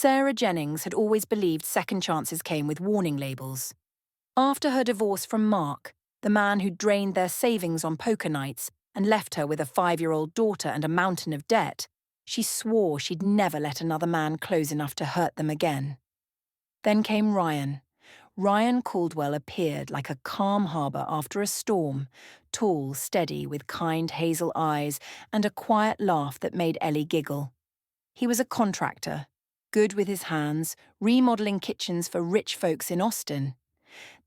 Sarah Jennings had always believed second chances came with warning labels. After her divorce from Mark, the man who drained their savings on poker nights and left her with a 5-year-old daughter and a mountain of debt, she swore she'd never let another man close enough to hurt them again. Then came Ryan. Ryan Caldwell appeared like a calm harbour after a storm, tall, steady, with kind hazel eyes and a quiet laugh that made Ellie giggle. He was a contractor, good with his hands, remodelling kitchens for rich folks in Austin.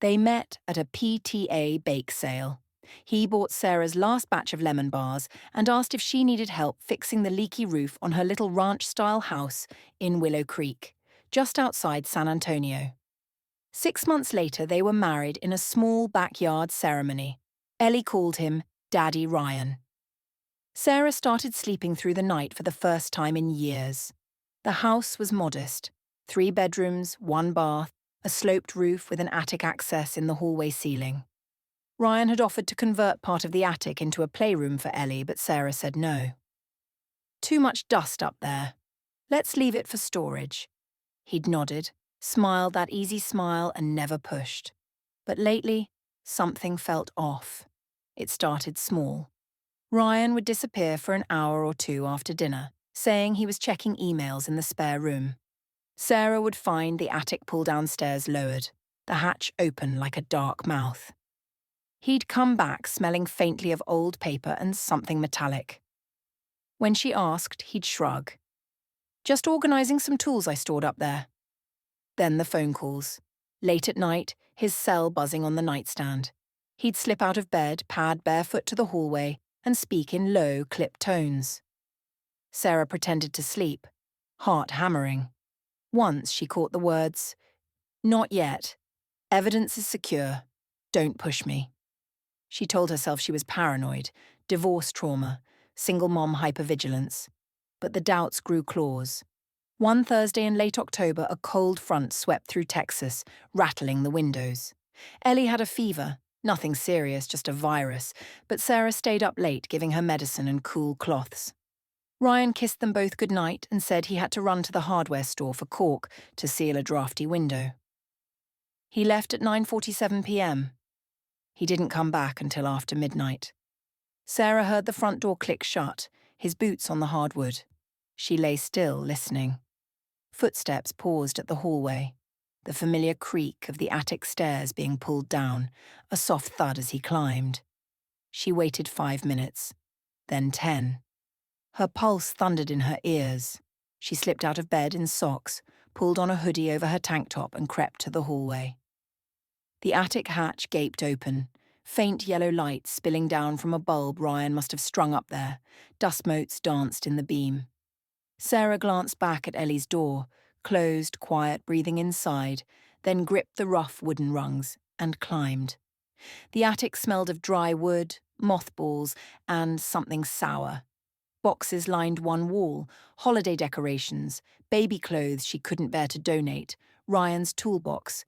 They met at a PTA bake sale. He bought Sarah's last batch of lemon bars and asked if she needed help fixing the leaky roof on her little ranch-style house in Willow Creek, just outside San Antonio. 6 months later, they were married in a small backyard ceremony. Ellie called him Daddy Ryan. Sarah started sleeping through the night for the first time in years. The house was modest. 3 bedrooms, 1 bath, a sloped roof with an attic access in the hallway ceiling. Ryan had offered to convert part of the attic into a playroom for Ellie, but Sarah said no. Too much dust up there. Let's leave it for storage. He'd nodded, smiled that easy smile and never pushed. But lately, something felt off. It started small. Ryan would disappear for an hour or 2 after dinner, saying he was checking emails in the spare room. Sarah would find the attic pull-down stairs lowered, the hatch open like a dark mouth. He'd come back smelling faintly of old paper and something metallic. When she asked, he'd shrug. Just organising some tools I stored up there. Then the phone calls. Late at night, his cell buzzing on the nightstand. He'd slip out of bed, pad barefoot to the hallway, and speak in low, clipped tones. Sarah pretended to sleep, heart hammering. Once she caught the words, "Not yet. Evidence is secure. Don't push me." She told herself she was paranoid, divorce trauma, single mom hypervigilance. But the doubts grew claws. One Thursday in late October, a cold front swept through Texas, rattling the windows. Ellie had a fever, nothing serious, just a virus, but Sarah stayed up late giving her medicine and cool cloths. Ryan kissed them both goodnight and said he had to run to the hardware store for caulk to seal a drafty window. He left at 9:47 p.m. He didn't come back until after midnight. Sarah heard the front door click shut, his boots on the hardwood. She lay still, listening. Footsteps paused at the hallway, the familiar creak of the attic stairs being pulled down, a soft thud as he climbed. She waited 5 minutes, then 10. Her pulse thundered in her ears. She slipped out of bed in socks, pulled on a hoodie over her tank top and crept to the hallway. The attic hatch gaped open, faint yellow light spilling down from a bulb Ryan must have strung up there. Dust motes danced in the beam. Sarah glanced back at Ellie's door, closed, quiet, breathing inside, then gripped the rough wooden rungs and climbed. The attic smelled of dry wood, mothballs, and something sour. Boxes lined one wall, holiday decorations, baby clothes she couldn't bear to donate, Ryan's toolbox.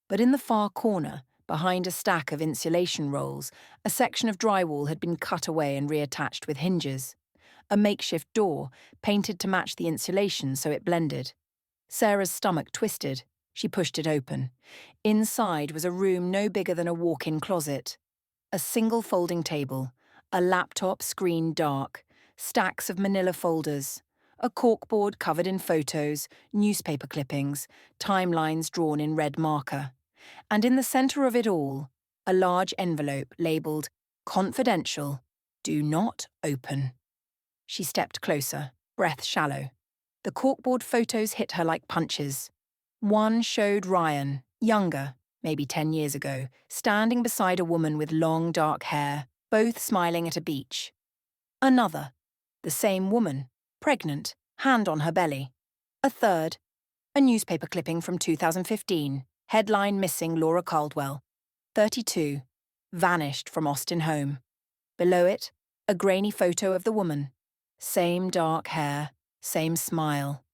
But in the far corner, behind a stack of insulation rolls, a section of drywall had been cut away and reattached with hinges. A makeshift door, painted to match the insulation so it blended. Sarah's stomach twisted. She pushed it open. Inside was a room no bigger than a walk-in closet. A single folding table, a laptop screen dark, stacks of manila folders, a corkboard covered in photos, newspaper clippings, timelines drawn in red marker. And in the centre of it all, a large envelope labelled "Confidential, do not open." She stepped closer, breath shallow. The corkboard photos hit her like punches. One showed Ryan, younger, maybe 10 years ago, standing beside a woman with long dark hair, both smiling at a beach. Another, the same woman, pregnant, hand on her belly. A third, a newspaper clipping from 2015, headline missing Laura Caldwell. 32, vanished from Austin home. Below it, a grainy photo of the woman. Same dark hair, same smile.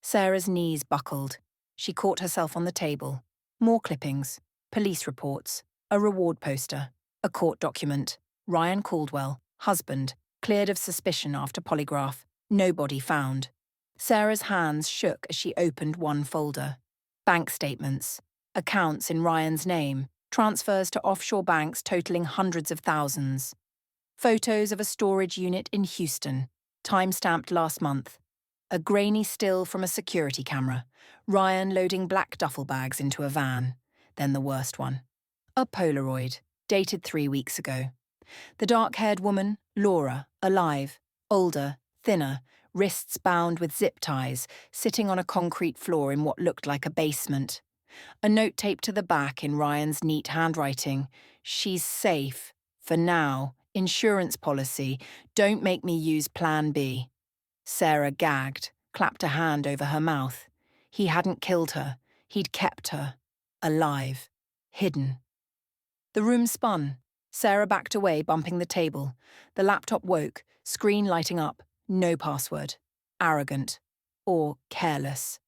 Sarah's knees buckled. She caught herself on the table. More clippings, police reports, a reward poster, a court document. Ryan Caldwell, husband, cleared of suspicion after polygraph. Nobody found. Sarah's hands shook as she opened one folder. Bank statements, accounts in Ryan's name, transfers to offshore banks totaling hundreds of thousands. Photos of a storage unit in Houston, time-stamped last month. A grainy still from a security camera, Ryan loading black duffel bags into a van. Then the worst one. A Polaroid, dated 3 weeks ago. The dark-haired woman, Laura, alive, older, thinner, wrists bound with zip ties, sitting on a concrete floor in what looked like a basement. A note taped to the back in Ryan's neat handwriting. She's safe. For now. Insurance policy. Don't make me use Plan B. Sarah gagged, clapped a hand over her mouth. He hadn't killed her. He'd kept her. Alive. Hidden. The room spun. Sarah backed away, bumping the table. The laptop woke, screen lighting up. No password. Arrogant. Or careless.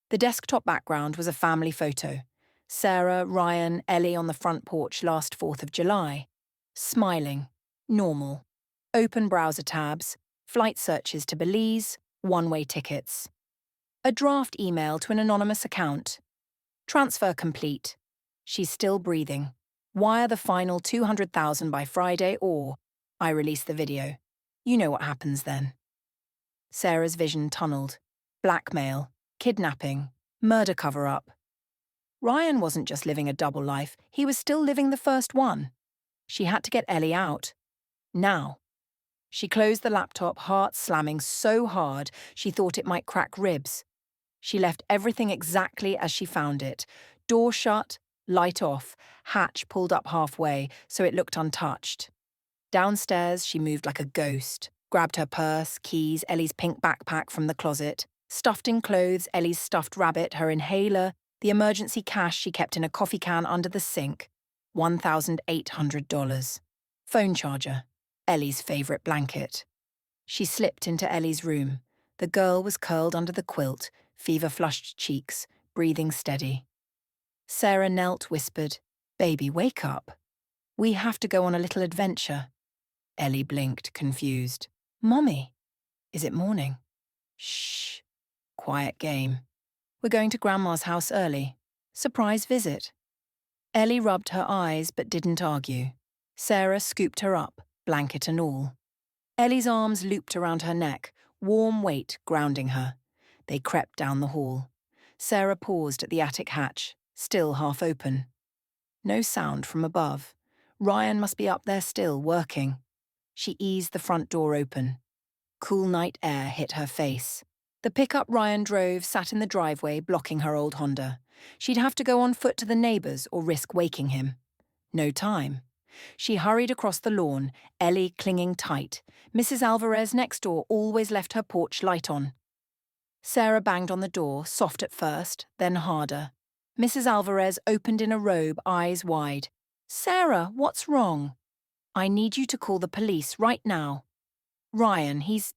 The desktop background was a family photo. Sarah, Ryan, Ellie on the front porch last 4th of July. Smiling. Normal. Open browser tabs. Flight searches to Belize. One-way tickets. A draft email to an anonymous account. Transfer complete. She's still breathing. Wire the final $200,000 by Friday or I release the video. You know what happens then. Sarah's vision tunneled. Blackmail. Kidnapping. Murder cover-up. Ryan wasn't just living a double life, he was still living the first one. She had to get Ellie out. Now. She closed the laptop, heart slamming so hard she thought it might crack ribs. She left everything exactly as she found it. Door shut, light off, hatch pulled up halfway so it looked untouched. Downstairs, she moved like a ghost, grabbed her purse, keys, Ellie's pink backpack from the closet, stuffed in clothes, Ellie's stuffed rabbit, her inhaler, the emergency cash she kept in a coffee can under the sink, $1,800. Phone charger, Ellie's favourite blanket. She slipped into Ellie's room. The girl was curled under the quilt, fever-flushed cheeks, breathing steady. Sarah knelt, whispered, "Baby, wake up. We have to go on a little adventure." Ellie blinked, confused. "Mommy, is it morning?" "Shh. Quiet game. We're going to Grandma's house early. Surprise visit." Ellie rubbed her eyes but didn't argue. Sarah scooped her up, blanket and all. Ellie's arms looped around her neck, warm weight grounding her. They crept down the hall. Sarah paused at the attic hatch, still half open. No sound from above. Ryan must be up there still, working. She eased the front door open. Cool night air hit her face. The pickup Ryan drove sat in the driveway, blocking her old Honda. She'd have to go on foot to the neighbours or risk waking him. No time. She hurried across the lawn, Ellie clinging tight. Mrs. Alvarez next door always left her porch light on. Sarah banged on the door, soft at first, then harder. Mrs. Alvarez opened in a robe, eyes wide. "Sarah, what's wrong?" "I need you to call the police right now." "Ryan, he's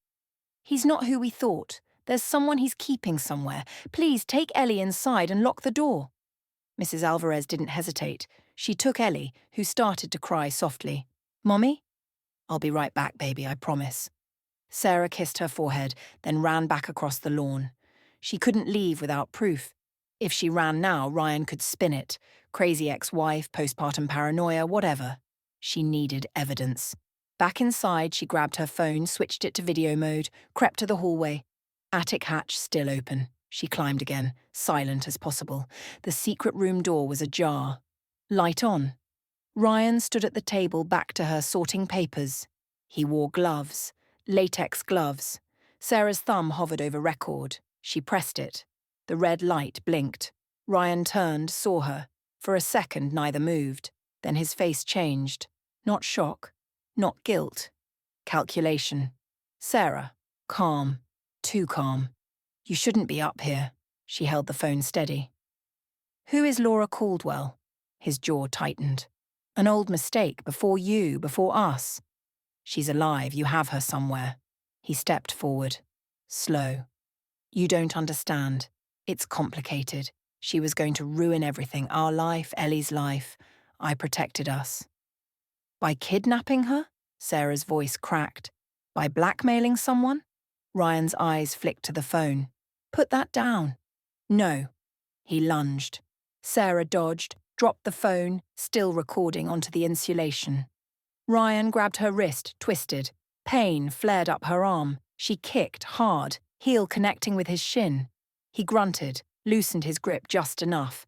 not who we thought. There's someone he's keeping somewhere. Please take Ellie inside and lock the door." Mrs. Alvarez didn't hesitate. She took Ellie, who started to cry softly. "Mommy?" "I'll be right back, baby, I promise." Sarah kissed her forehead, then ran back across the lawn. She couldn't leave without proof. If she ran now, Ryan could spin it. Crazy ex-wife, postpartum paranoia, whatever. She needed evidence. Back inside, she grabbed her phone, switched it to video mode, crept to the hallway. Attic hatch still open. She climbed again, silent as possible. The secret room door was ajar. Light on. Ryan stood at the table back to her, sorting papers. He wore gloves. Latex gloves. Sarah's thumb hovered over record. She pressed it. The red light blinked. Ryan turned, saw her. For a second, neither moved. Then his face changed. Not shock. Not guilt. Calculation. Sarah. Calm. Too calm. "You shouldn't be up here." She held the phone steady. "Who is Laura Caldwell?" His jaw tightened. "An old mistake, before you, before us." "She's alive, you have her somewhere." He stepped forward. Slow. "You don't understand. It's complicated. She was going to ruin everything, our life, Ellie's life. I protected us." "By kidnapping her?" Sarah's voice cracked. "By blackmailing someone?" Ryan's eyes flicked to the phone. Put that down. No. He lunged. Sarah dodged, dropped the phone, still recording, onto the insulation. Ryan grabbed her wrist, twisted. Pain flared up her arm. She kicked hard, heel connecting with his shin. He grunted, loosened his grip just enough.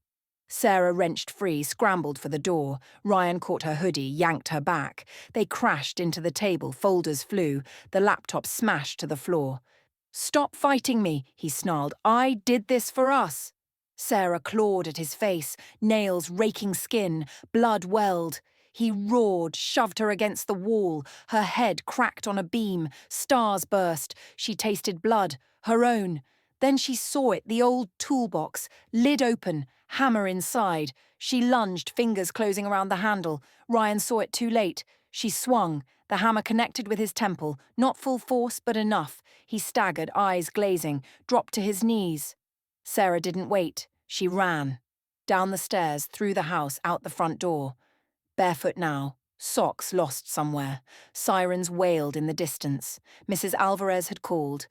Sarah wrenched free, scrambled for the door. Ryan caught her hoodie, yanked her back. They crashed into the table, folders flew. The laptop smashed to the floor. "Stop fighting me," he snarled. "I did this for us." Sarah clawed at his face, nails raking skin, blood welled. He roared, shoved her against the wall. Her head cracked on a beam. Stars burst. She tasted blood, her own. Then she saw it, the old toolbox, lid open, hammer inside. She lunged, fingers closing around the handle. Ryan saw it too late. She swung. The hammer connected with his temple, not full force, but enough. He staggered, eyes glazing, dropped to his knees. Sarah didn't wait. She ran. Down the stairs, through the house, out the front door. Barefoot now, socks lost somewhere. Sirens wailed in the distance. Mrs. Alvarez had called.